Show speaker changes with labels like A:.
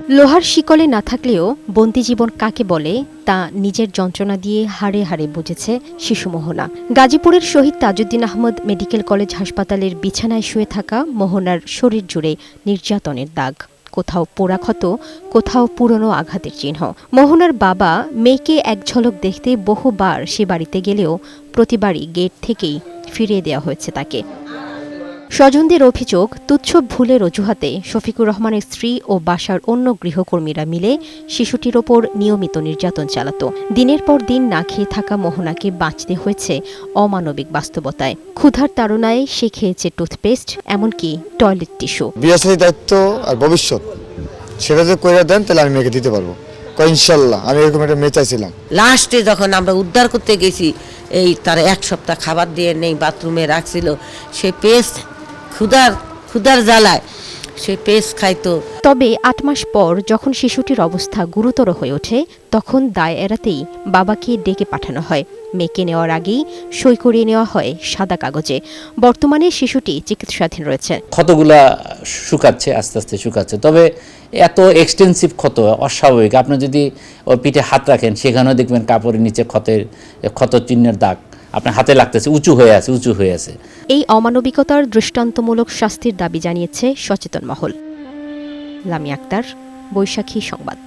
A: লোহার শিকলে না থাকলেও বন্দি জীবন কাকে বলে তা নিজের যন্ত্রণা দিয়ে হাড়ে হাড়ে বুঝেছে শিশু মোহনা। গাজীপুরের শহীদ তাজউদ্দিন আহমদ মেডিকেল কলেজ হাসপাতালের বিছানায় শুয়ে থাকা মোহনার শরীর জুড়ে নির্যাতনের দাগ, কোথাও পোড়া ক্ষত, কোথাও পুরনো আঘাতের চিহ্ন। মোহনার বাবা মেয়েকে এক ঝলক দেখতে বহুবার সে বাড়িতে গেলেও প্রতিবারই গেট থেকেই ফিরিয়ে দেওয়া হয়েছে তাকে। স্বজনদের অভিযোগ, তুচ্ছ ভুলের অজুহাতে শফিকুর রহমানের স্ত্রী ও বাসার অন্য গৃহকর্মীরা মিলে শিশুটির ওপর নিয়মিত নির্যাতন চালাত। দিনের পর দিন না খেয়ে থাকা মোহনাকে বাঁচতে হয়েছে অমানবিক বাস্তবতায়। ক্ষুধার তাড়নায় সে খেয়েছে টুথপেস্ট, এমনকি টয়লেট টিস্যু।
B: বিয়ের দায়িত্ব আর ভবিষ্যৎ সেটা যদি কইরা দেন তাহলে আমি মেয়েকে দিতে পারবো, ইনশাল্লাহ। আমি এরকম একটা মেয়ে চাইছিলাম।
C: লাস্টে যখন আমরা উদ্ধার করতে গেছি, এই তার এক সপ্তাহ খাবার দিয়ে নেই, বাথরুমে রাখছিল, সে পেস্ট ক্ষুধার জ্বালায় সে পেস্ট খাইতো।
A: তবে ৮ মাস পর যখন শিশুটির অবস্থা গুরুতর হয়ে ওঠে, তখন দায় এড়াতেই বাবাকে ডেকে পাঠানো হয়। মেয়েকে নেওয়ার আগেই সই করিয়ে নেওয়া হয় সাদা কাগজে। বর্তমানে শিশুটি চিকিৎসাধীন রয়েছে।
D: ক্ষতগুলা শুকাচ্ছে, আস্তে আস্তে শুকাচ্ছে, তবে এত এক্সটেন্সিভ ক্ষত অস্বাভাবিক। আপনি যদি ওর পিঠে হাত রাখেন, সেখানেও দেখবেন কাপড়ের নিচে ক্ষত চিহ্নের দাগ আপনার হাতে লাগতেছে, উঁচু হয়ে আছে।
A: এই অমানবিকতার দৃষ্টান্তমূলক শাস্তির দাবি জানিয়েছে সচেতন মহল। লামি আক্তার, বৈশাখী সংবাদ।